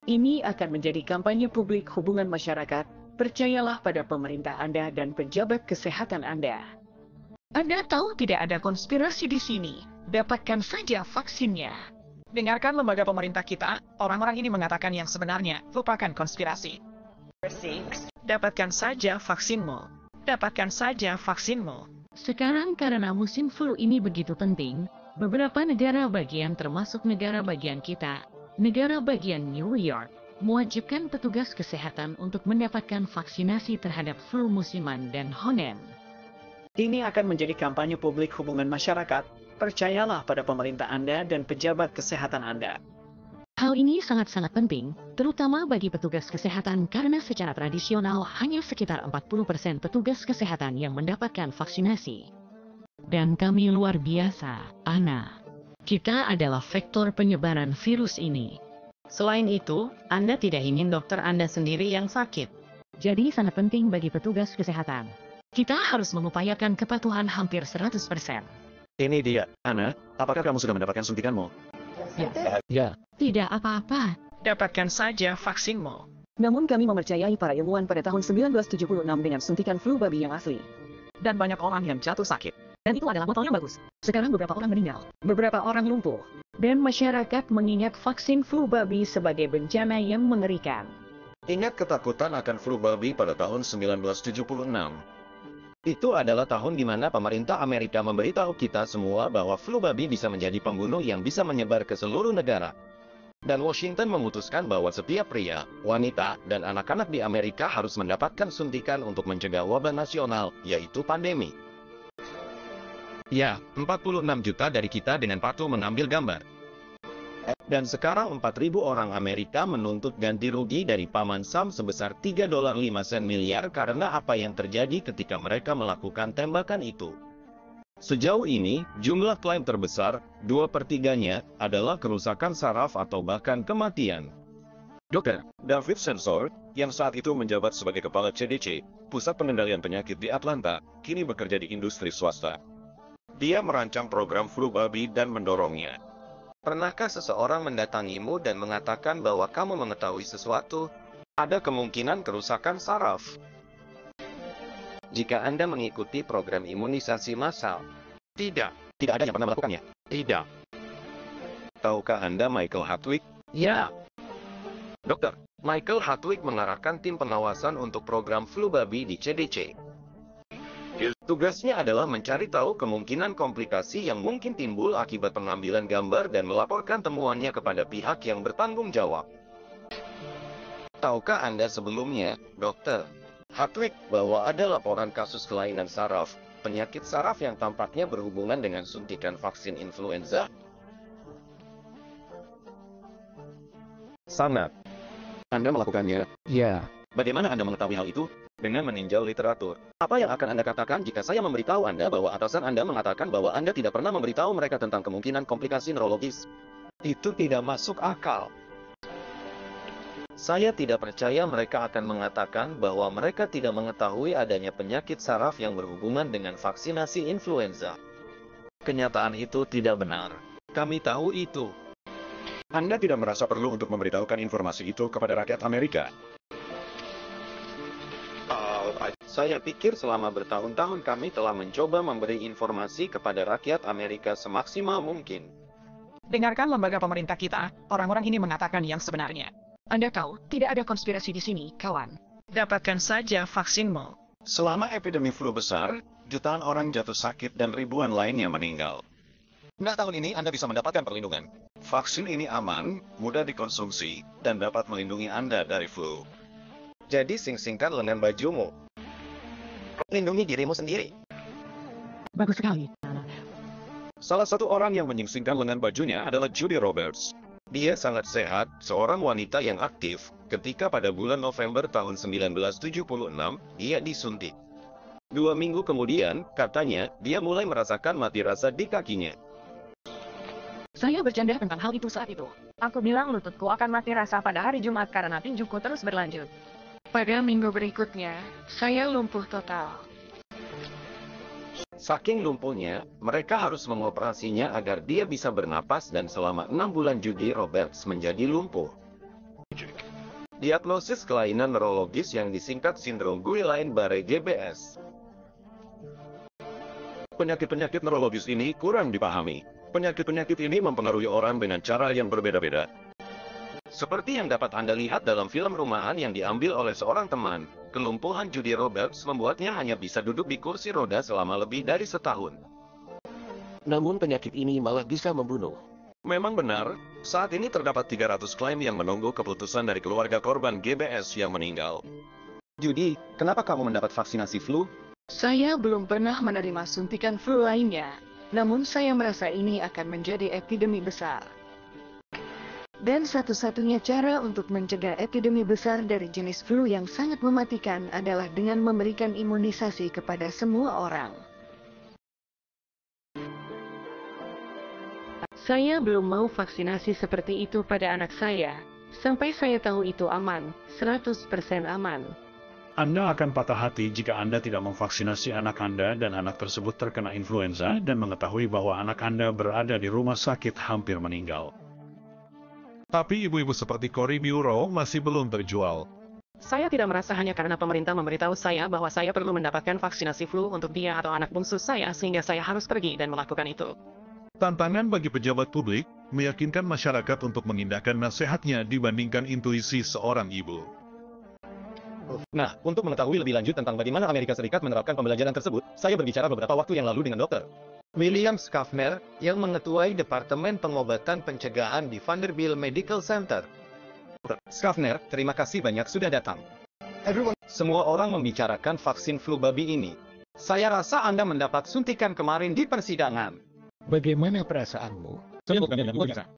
Ini akan menjadi kampanye publik hubungan masyarakat. Percayalah pada pemerintah Anda dan pejabat kesehatan Anda. Anda tahu tidak ada konspirasi di sini. Dapatkan saja vaksinnya. Dengarkan lembaga pemerintah kita, orang-orang ini mengatakan yang sebenarnya, lupakan konspirasi. Dapatkan saja vaksinmu. Dapatkan saja vaksinmu. Sekarang karena musim flu ini begitu penting, beberapa negara bagian termasuk negara bagian kita, negara bagian New York, mewajibkan petugas kesehatan untuk mendapatkan vaksinasi terhadap flu musiman dan Honen. Ini akan menjadi kampanye publik hubungan masyarakat. Percayalah pada pemerintah Anda dan pejabat kesehatan Anda. Hal ini sangat-sangat penting, terutama bagi petugas kesehatan karena secara tradisional hanya sekitar 40% petugas kesehatan yang mendapatkan vaksinasi. Dan kami luar biasa, Ana. Kita adalah vektor penyebaran virus ini. Selain itu, Anda tidak ingin dokter Anda sendiri yang sakit. Jadi sangat penting bagi petugas kesehatan. Kita harus mengupayakan kepatuhan hampir 100%. Ini dia, Ana. Apakah kamu sudah mendapatkan suntikanmu? Ya. Tidak apa-apa. Dapatkan saja vaksinmu. Namun kami mempercayai para ilmuwan pada tahun 1976 dengan suntikan flu babi yang asli. Dan banyak orang yang jatuh sakit. Dan itu adalah motor yang bagus. Sekarang beberapa orang meninggal, beberapa orang lumpuh. Dan masyarakat mengingat vaksin flu babi sebagai bencana yang mengerikan. Ingat ketakutan akan flu babi pada tahun 1976. Itu adalah tahun di mana pemerintah Amerika memberitahu kita semua bahwa flu babi bisa menjadi pembunuh yang bisa menyebar ke seluruh negara. Dan Washington memutuskan bahwa setiap pria, wanita, dan anak-anak di Amerika harus mendapatkan suntikan untuk mencegah wabah nasional, yaitu pandemi. Ya, 46 juta dari kita dengan patuh mengambil gambar. Dan sekarang 4.000 orang Amerika menuntut ganti rugi dari Paman Sam sebesar $3.05 miliar karena apa yang terjadi ketika mereka melakukan tembakan itu. Sejauh ini, jumlah klaim terbesar, 2/3-nya, adalah kerusakan saraf atau bahkan kematian. Dr. David Sensor, yang saat itu menjabat sebagai kepala CDC, Pusat Pengendalian Penyakit di Atlanta, kini bekerja di industri swasta. Dia merancang program flu babi dan mendorongnya. Pernahkah seseorang mendatangimu dan mengatakan bahwa kamu mengetahui sesuatu? Ada kemungkinan kerusakan saraf. Jika Anda mengikuti program imunisasi massal. Tidak. Tidak ada yang pernah melakukannya. Tidak. Tahukah Anda Michael Hartwig? Ya. Dokter, Michael Hartwig mengarahkan tim pengawasan untuk program flu babi di CDC. Tugasnya adalah mencari tahu kemungkinan komplikasi yang mungkin timbul akibat pengambilan gambar dan melaporkan temuannya kepada pihak yang bertanggung jawab. Tahukah Anda sebelumnya, Dokter Hartwig, bahwa ada laporan kasus kelainan saraf, penyakit saraf yang tampaknya berhubungan dengan suntikan vaksin influenza? Sangat. Anda melakukannya? Ya. Bagaimana Anda mengetahui hal itu? Dengan meninjau literatur. Apa yang akan Anda katakan jika saya memberitahu Anda bahwa atasan Anda mengatakan bahwa Anda tidak pernah memberitahu mereka tentang kemungkinan komplikasi neurologis? Itu tidak masuk akal. Saya tidak percaya mereka akan mengatakan bahwa mereka tidak mengetahui adanya penyakit saraf yang berhubungan dengan vaksinasi influenza. Kenyataan itu tidak benar. Kami tahu itu. Anda tidak merasa perlu untuk memberitahukan informasi itu kepada rakyat Amerika? Saya pikir selama bertahun-tahun kami telah mencoba memberi informasi kepada rakyat Amerika semaksimal mungkin. Dengarkan lembaga pemerintah kita, orang-orang ini mengatakan yang sebenarnya. Anda tahu, tidak ada konspirasi di sini, kawan. Dapatkan saja vaksinmu. Selama epidemi flu besar, jutaan orang jatuh sakit dan ribuan lainnya meninggal. Nah, tahun ini Anda bisa mendapatkan perlindungan. Vaksin ini aman, mudah dikonsumsi, dan dapat melindungi Anda dari flu. Jadi sing-singkan lengan bajumu. Lindungi dirimu sendiri. Bagus sekali. Salah satu orang yang menyingsingkan lengan bajunya adalah Judy Roberts. Dia sangat sehat, seorang wanita yang aktif, ketika pada bulan November tahun 1976, dia disuntik. 2 minggu kemudian, katanya, dia mulai merasakan mati rasa di kakinya. Saya bercanda tentang hal itu saat itu. Aku bilang lututku akan mati rasa pada hari Jumat karena tinjuku terus berlanjut. Pada minggu berikutnya, saya lumpuh total. Saking lumpuhnya, mereka harus mengoperasinya agar dia bisa bernapas dan selama 6 bulan Judy Roberts menjadi lumpuh. Diagnosis kelainan neurologis yang disingkat sindrom Guillain-Barré (GBS). Penyakit-penyakit neurologis ini kurang dipahami. Penyakit-penyakit ini mempengaruhi orang dengan cara yang berbeda-beda. Seperti yang dapat Anda lihat dalam film rumahan yang diambil oleh seorang teman, kelumpuhan Judy Roberts membuatnya hanya bisa duduk di kursi roda selama lebih dari setahun. Namun penyakit ini malah bisa membunuh. Memang benar, saat ini terdapat 300 klaim yang menunggu keputusan dari keluarga korban GBS yang meninggal. Judy, kenapa kamu mendapat vaksinasi flu? Saya belum pernah menerima suntikan flu lainnya, namun saya merasa ini akan menjadi epidemi besar. Dan satu-satunya cara untuk mencegah epidemi besar dari jenis flu yang sangat mematikan adalah dengan memberikan imunisasi kepada semua orang. Saya belum mau vaksinasi seperti itu pada anak saya. Sampai saya tahu itu aman, 100% aman. Anda akan patah hati jika Anda tidak memvaksinasi anak Anda dan anak tersebut terkena influenza dan mengetahui bahwa anak Anda berada di rumah sakit hampir meninggal. Tapi ibu-ibu seperti Cory Muro masih belum terjual. Saya tidak merasa hanya karena pemerintah memberitahu saya bahwa saya perlu mendapatkan vaksinasi flu untuk dia atau anak bungsu saya sehingga saya harus pergi dan melakukan itu. Tantangan bagi pejabat publik, meyakinkan masyarakat untuk mengindahkan nasihatnya dibandingkan intuisi seorang ibu. Nah, untuk mengetahui lebih lanjut tentang bagaimana Amerika Serikat menerapkan pembelajaran tersebut, saya berbicara beberapa waktu yang lalu dengan dokter William Schaffner, yang mengetuai Departemen Pengobatan Pencegahan di Vanderbilt Medical Center. Schaffner, terima kasih banyak sudah datang. Semua orang membicarakan vaksin flu babi ini. Saya rasa Anda mendapat suntikan kemarin di persidangan. Bagaimana perasaanmu?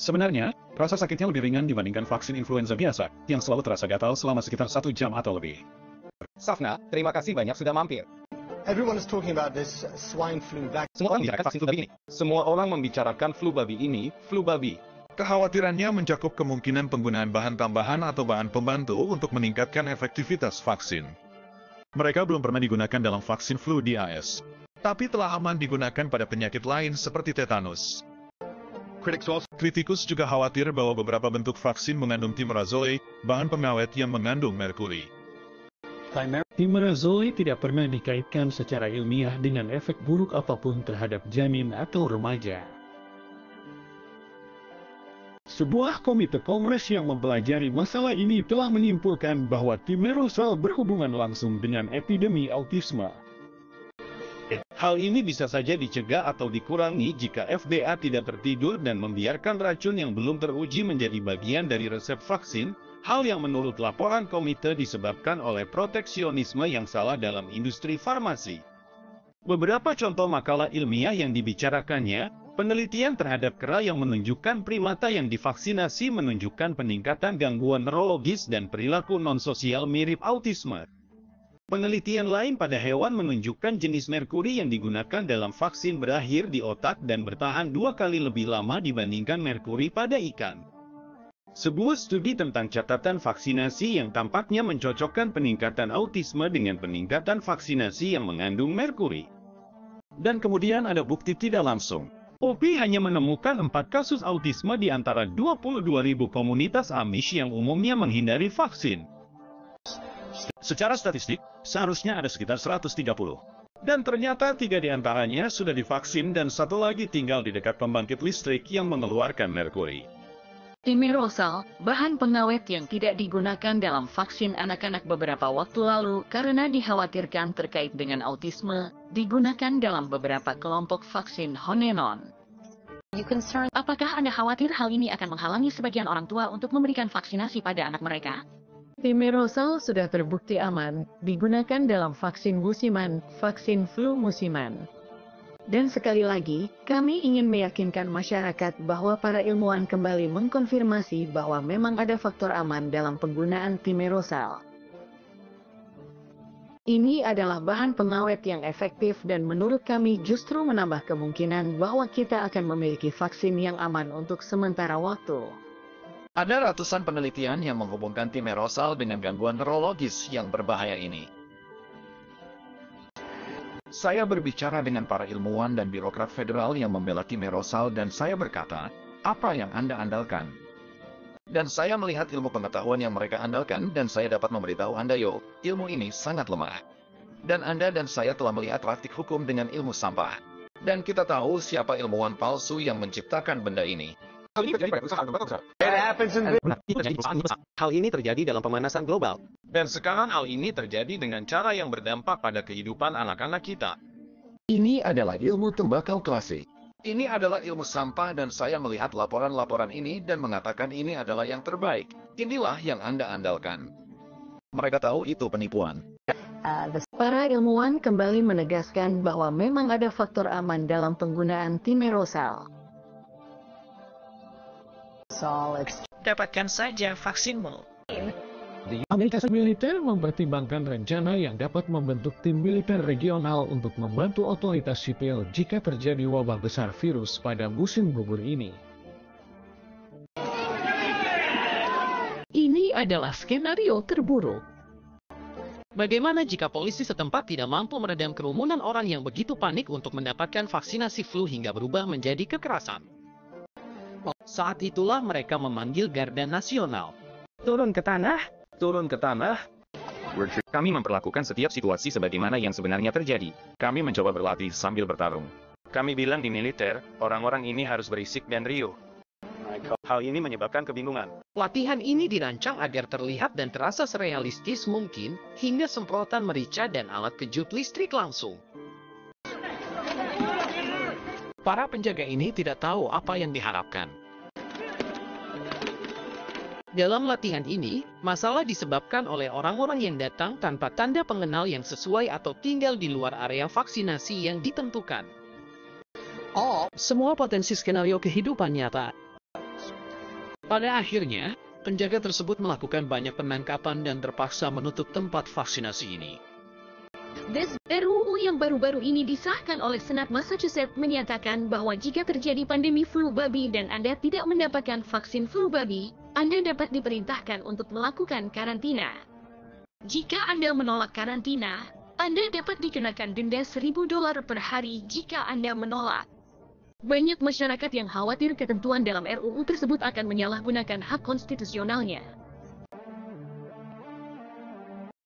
Sebenarnya, rasa sakitnya lebih ringan dibandingkan vaksin influenza biasa, yang selalu terasa gatal selama sekitar 1 jam atau lebih. Safna, terima kasih banyak sudah mampir. Semua orang membicarakan vaksin flu babi ini. Semua orang membicarakan flu babi ini, flu babi. Kekhawatirannya mencakup kemungkinan penggunaan bahan tambahan atau bahan pembantu untuk meningkatkan efektivitas vaksin. Mereka belum pernah digunakan dalam vaksin flu di AS, tapi telah aman digunakan pada penyakit lain seperti tetanus. Kritikus juga khawatir bahwa beberapa bentuk vaksin mengandung thimerosal, bahan pengawet yang mengandung merkuri. Thimerosal tidak pernah dikaitkan secara ilmiah dengan efek buruk apapun terhadap janin atau remaja. Sebuah komite kongres yang mempelajari masalah ini telah menyimpulkan bahwa thimerosal berhubungan langsung dengan epidemi autisme. Hal ini bisa saja dicegah atau dikurangi jika FDA tidak tertidur dan membiarkan racun yang belum teruji menjadi bagian dari resep vaksin, hal yang menurut laporan komite disebabkan oleh proteksionisme yang salah dalam industri farmasi. Beberapa contoh makalah ilmiah yang dibicarakannya, penelitian terhadap kera yang menunjukkan primata yang divaksinasi menunjukkan peningkatan gangguan neurologis dan perilaku non-sosial mirip autisme. Penelitian lain pada hewan menunjukkan jenis merkuri yang digunakan dalam vaksin berakhir di otak dan bertahan 2 kali lebih lama dibandingkan merkuri pada ikan. Sebuah studi tentang catatan vaksinasi yang tampaknya mencocokkan peningkatan autisme dengan peningkatan vaksinasi yang mengandung merkuri. Dan kemudian ada bukti tidak langsung. OPI hanya menemukan 4 kasus autisme di antara 22.000 komunitas Amish yang umumnya menghindari vaksin. Secara statistik, seharusnya ada sekitar 130. Dan ternyata 3 di antaranya sudah divaksin dan 1 lagi tinggal di dekat pembangkit listrik yang mengeluarkan merkuri. Thimerosal, bahan pengawet yang tidak digunakan dalam vaksin anak-anak beberapa waktu lalu karena dikhawatirkan terkait dengan autisme, digunakan dalam beberapa kelompok vaksin Honenon. Apakah Anda khawatir hal ini akan menghalangi sebagian orang tua untuk memberikan vaksinasi pada anak mereka? Thimerosal sudah terbukti aman, digunakan dalam vaksin musiman, vaksin flu musiman. Dan sekali lagi, kami ingin meyakinkan masyarakat bahwa para ilmuwan kembali mengkonfirmasi bahwa memang ada faktor aman dalam penggunaan thimerosal. Ini adalah bahan pengawet yang efektif dan menurut kami justru menambah kemungkinan bahwa kita akan memiliki vaksin yang aman untuk sementara waktu. Ada ratusan penelitian yang menghubungkan thimerosal dengan gangguan neurologis yang berbahaya ini. Saya berbicara dengan para ilmuwan dan birokrat federal yang membela thimerosal dan saya berkata, apa yang Anda andalkan? Dan saya melihat ilmu pengetahuan yang mereka andalkan dan saya dapat memberitahu Anda ilmu ini sangat lemah. Dan Anda dan saya telah melihat praktik hukum dengan ilmu sampah. Dan kita tahu siapa ilmuwan palsu yang menciptakan benda ini. Hal ini terjadi pada perusahaan besar. Hal ini terjadi dalam pemanasan global. Dan sekarang hal ini terjadi dengan cara yang berdampak pada kehidupan anak-anak kita. Ini adalah ilmu tembakau klasik. Ini adalah ilmu sampah dan saya melihat laporan-laporan ini dan mengatakan ini adalah yang terbaik. Inilah yang Anda andalkan. Mereka tahu itu penipuan. Para ilmuwan kembali menegaskan bahwa memang ada faktor aman dalam penggunaan timerosal. Dapatkan saja vaksinmu. Amerika militer mempertimbangkan rencana yang dapat membentuk tim militer regional untuk membantu otoritas sipil jika terjadi wabah besar virus pada musim gugur ini. Ini adalah skenario terburuk. Bagaimana jika polisi setempat tidak mampu meredam kerumunan orang yang begitu panik untuk mendapatkan vaksinasi flu hingga berubah menjadi kekerasan? Saat itulah mereka memanggil Garda Nasional. Turun ke tanah. Turun ke tanah. Kami memperlakukan setiap situasi sebagaimana yang sebenarnya terjadi. Kami mencoba berlatih sambil bertarung. Kami bilang di militer, orang-orang ini harus berisik dan riuh. Hal ini menyebabkan kebingungan. Latihan ini dirancang agar terlihat dan terasa serealistis mungkin, hingga semprotan merica dan alat kejut listrik langsung. Para penjaga ini tidak tahu apa yang diharapkan. Dalam latihan ini, masalah disebabkan oleh orang-orang yang datang tanpa tanda pengenal yang sesuai atau tinggal di luar area vaksinasi yang ditentukan. Semua potensi skenario kehidupan nyata. Pada akhirnya, penjaga tersebut melakukan banyak penangkapan dan terpaksa menutup tempat vaksinasi ini. RUU yang baru-baru ini disahkan oleh Senat Massachusetts menyatakan bahwa jika terjadi pandemi flu babi dan Anda tidak mendapatkan vaksin flu babi, Anda dapat diperintahkan untuk melakukan karantina. Jika Anda menolak karantina, Anda dapat dikenakan denda $1.000 per hari jika Anda menolak. Banyak masyarakat yang khawatir ketentuan dalam RUU tersebut akan menyalahgunakan hak konstitusionalnya.